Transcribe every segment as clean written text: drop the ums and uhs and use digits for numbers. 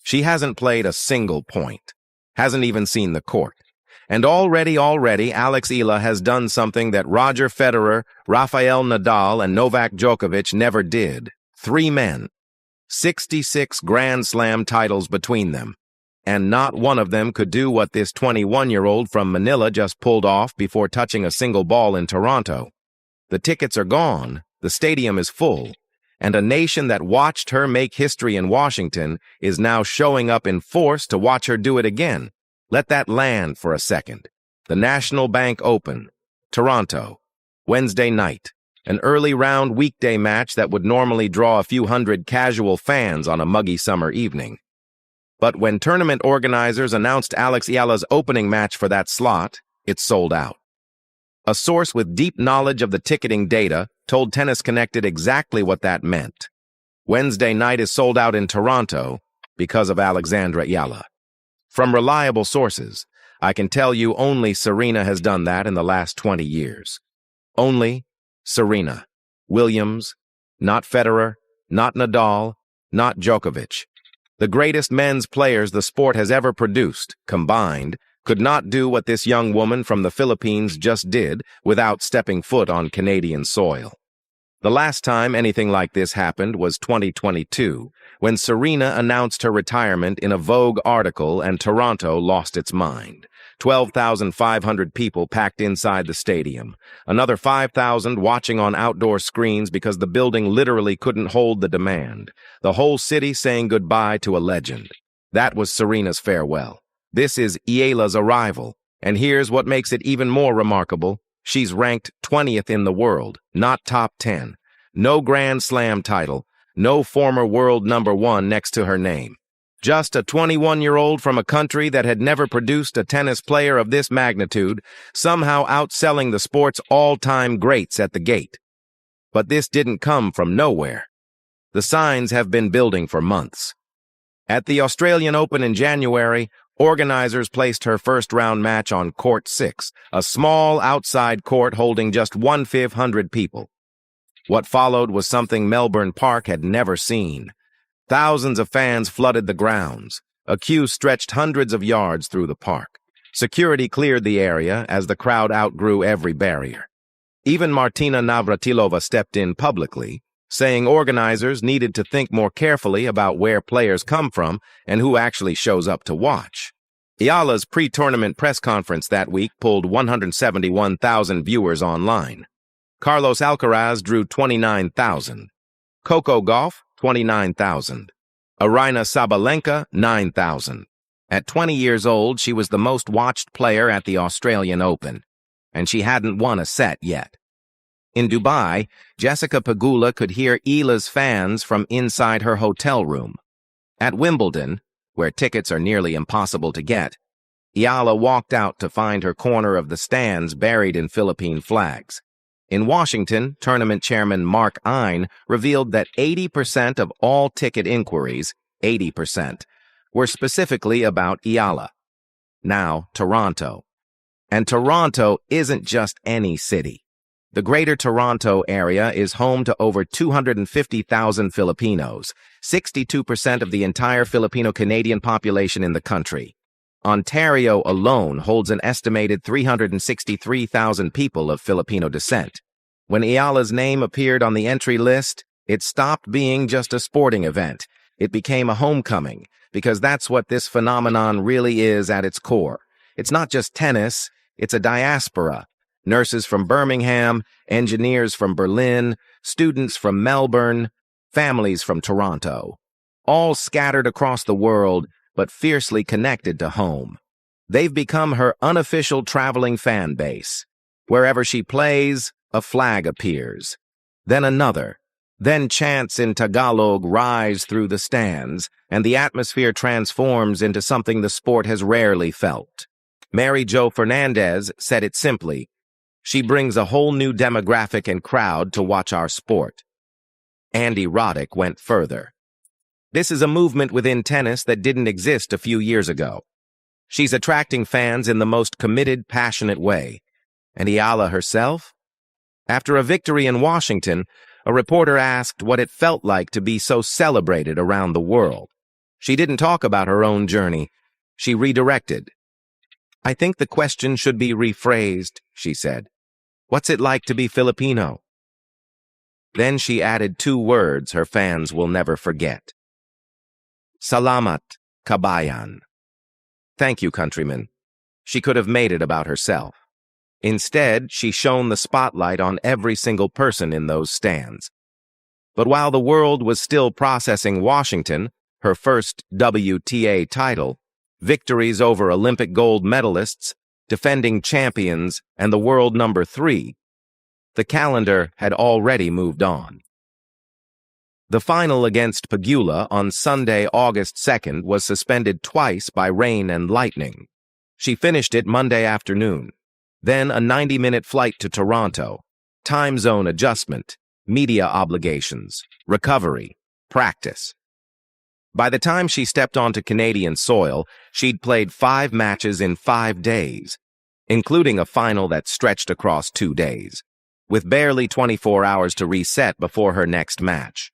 She hasn't played a single point, hasn't even seen the court. And already, Alex Eala has done something that Roger Federer, Rafael Nadal, and Novak Djokovic never did. 3 men, 66 Grand Slam titles between them. And not one of them could do what this 21-year-old from Manila just pulled off before touching a single ball in Toronto. The tickets are gone, the stadium is full, and a nation that watched her make history in Washington is now showing up in force to watch her do it again. Let that land for a second. The National Bank Open, Toronto, Wednesday night. An early round weekday match that would normally draw a few hundred casual fans on a muggy summer evening. But when tournament organizers announced Alex Eala's opening match for that slot, it sold out. A source with deep knowledge of the ticketing data told Tennis Connected exactly what that meant. Wednesday night is sold out in Toronto because of Alexandra Eala. From reliable sources, I can tell you only Serena has done that in the last 20 years. Only Serena. Williams, not Federer, not Nadal, not Djokovic. The greatest men's players the sport has ever produced, combined, could not do what this young woman from the Philippines just did without stepping foot on Canadian soil. The last time anything like this happened was 2022, when Serena announced her retirement in a Vogue article and Toronto lost its mind. 12,500 people packed inside the stadium. Another 5,000 watching on outdoor screens because the building literally couldn't hold the demand. The whole city saying goodbye to a legend. That was Serena's farewell. This is Eala's arrival. And here's what makes it even more remarkable. She's ranked 20th in the world, not top 10. No Grand Slam title, no former world #1 next to her name. Just a 21-year-old from a country that had never produced a tennis player of this magnitude, somehow outselling the sport's all-time greats at the gate. But this didn't come from nowhere. The signs have been building for months. At the Australian Open in January, organizers placed her first-round match on Court 6, a small outside court holding just 1,500 people. What followed was something Melbourne Park had never seen. Thousands of fans flooded the grounds. A queue stretched hundreds of yards through the park. Security cleared the area as the crowd outgrew every barrier. Even Martina Navratilova stepped in publicly, saying organizers needed to think more carefully about where players come from and who actually shows up to watch. Eala's pre-tournament press conference that week pulled 171,000 viewers online. Carlos Alcaraz drew 29,000. Coco Gauff, 29,000. Aryna Sabalenka, 9,000. At 20 years old, she was the most watched player at the Australian Open, and she hadn't won a set yet. In Dubai, Jessica Pegula could hear Eala's fans from inside her hotel room. At Wimbledon, where tickets are nearly impossible to get, Eala walked out to find her corner of the stands buried in Philippine flags. In Washington, tournament chairman Mark Ein revealed that 80% of all ticket inquiries, 80%, were specifically about Eala. Now, Toronto. And Toronto isn't just any city. The Greater Toronto area is home to over 250,000 Filipinos, 62% of the entire Filipino-Canadian population in the country. Ontario alone holds an estimated 363,000 people of Filipino descent. When Eala's name appeared on the entry list, it stopped being just a sporting event. It became a homecoming, because that's what this phenomenon really is at its core. It's not just tennis, it's a diaspora. Nurses from Birmingham, engineers from Berlin, students from Melbourne, families from Toronto. All scattered across the world, but fiercely connected to home. They've become her unofficial traveling fan base. Wherever she plays, a flag appears. Then another. Then chants in Tagalog rise through the stands, and the atmosphere transforms into something the sport has rarely felt. Mary Jo Fernandez said it simply, "She brings a whole new demographic and crowd to watch our sport." Andy Roddick went further. "This is a movement within tennis that didn't exist a few years ago. She's attracting fans in the most committed, passionate way." And Eala herself? After a victory in Washington, a reporter asked what it felt like to be so celebrated around the world. She didn't talk about her own journey. She redirected. "I think the question should be rephrased," she said. "What's it like to be Filipino?" Then she added two words her fans will never forget. Salamat, kabayan. Thank you, countrymen. She could have made it about herself. Instead, she shone the spotlight on every single person in those stands. But while the world was still processing Washington, her first WTA title, victories over Olympic gold medalists, defending champions, and the world number 3, the calendar had already moved on. The final against Pagula on Sunday, August 2nd, was suspended twice by rain and lightning. She finished it Monday afternoon. Then a 90-minute flight to Toronto, time zone adjustment, media obligations, recovery, practice. By the time she stepped onto Canadian soil, she'd played 5 matches in 5 days, including a final that stretched across 2 days, with barely 24 hours to reset before her next match.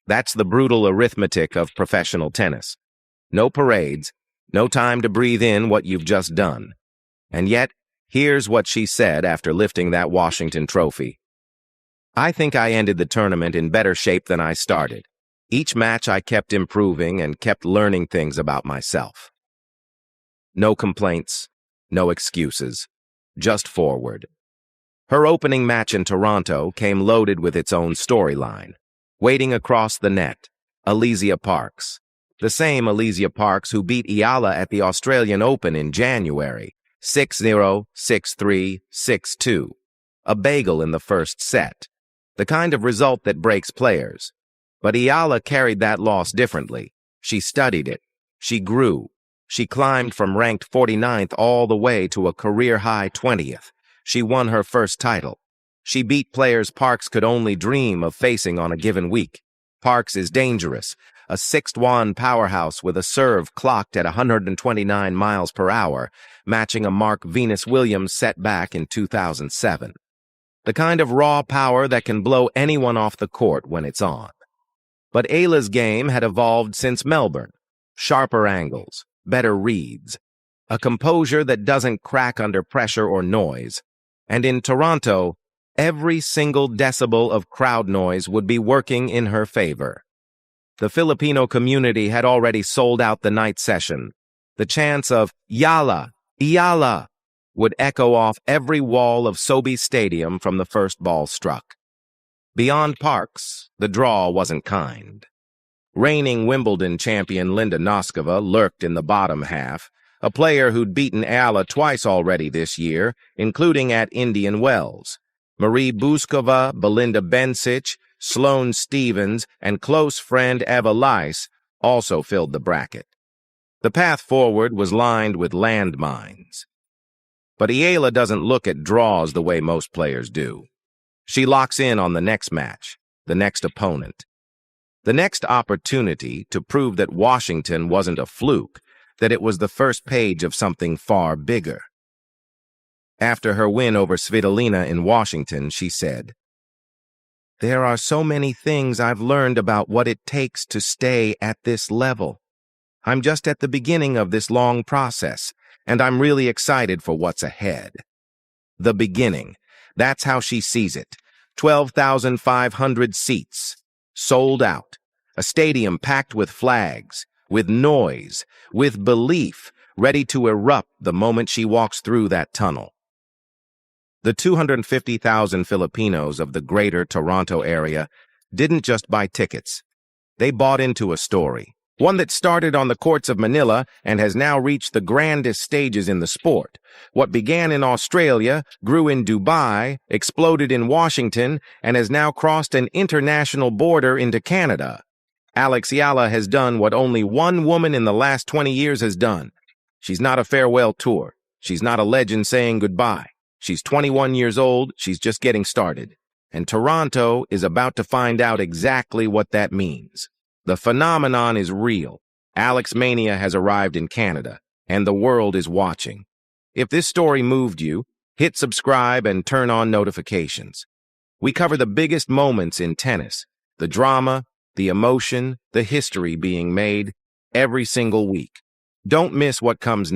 That's the brutal arithmetic of professional tennis. No parades, no time to breathe in what you've just done. And yet, here's what she said after lifting that Washington trophy. "I think I ended the tournament in better shape than I started. Each match I kept improving and kept learning things about myself." No complaints, no excuses, just forward. Her opening match in Toronto came loaded with its own storyline. Waiting across the net, Alesia Parks. The same Alesia Parks who beat Eala at the Australian Open in January, 6-0, 6-3, 6-2. A bagel in the first set. The kind of result that breaks players. But Eala carried that loss differently. She studied it. She grew. She climbed from ranked 49th all the way to a career-high 20th. She won her first title. She beat players Parks could only dream of facing on a given week. Parks is dangerous, a 6'1" powerhouse with a serve clocked at 129 miles per hour, matching a Mark Venus Williams setback in 2007. The kind of raw power that can blow anyone off the court when it's on. But Eala's game had evolved since Melbourne. Sharper angles, better reads, a composure that doesn't crack under pressure or noise. And in Toronto, every single decibel of crowd noise would be working in her favor. The Filipino community had already sold out the night session. The chants of "Yala, Eala" would echo off every wall of Sobe Stadium from the first ball struck. Beyond Parks, the draw wasn't kind. Reigning Wimbledon champion Linda Noskova lurked in the bottom half, a player who'd beaten Eala twice already this year, including at Indian Wells. Marie Buskova, Belinda Bencic, Sloane Stevens, and close friend Eva Leis also filled the bracket. The path forward was lined with landmines. But Eala doesn't look at draws the way most players do. She locks in on the next match, the next opponent. The next opportunity to prove that Washington wasn't a fluke, that it was the first page of something far bigger. After her win over Svitolina in Washington, she said, "There are so many things I've learned about what it takes to stay at this level. I'm just at the beginning of this long process, and I'm really excited for what's ahead." The beginning. That's how she sees it. 12,500 seats. Sold out. A stadium packed with flags, with noise, with belief, ready to erupt the moment she walks through that tunnel. The 250,000 Filipinos of the greater Toronto area didn't just buy tickets. They bought into a story, one that started on the courts of Manila and has now reached the grandest stages in the sport. What began in Australia, grew in Dubai, exploded in Washington, and has now crossed an international border into Canada. Alex Eala has done what only one woman in the last 20 years has done. She's not a farewell tour. She's not a legend saying goodbye. She's 21 years old, she's just getting started. And Toronto is about to find out exactly what that means. The phenomenon is real. Alex Mania has arrived in Canada, and the world is watching. If this story moved you, hit subscribe and turn on notifications. We cover the biggest moments in tennis, the drama, the emotion, the history being made, every single week. Don't miss what comes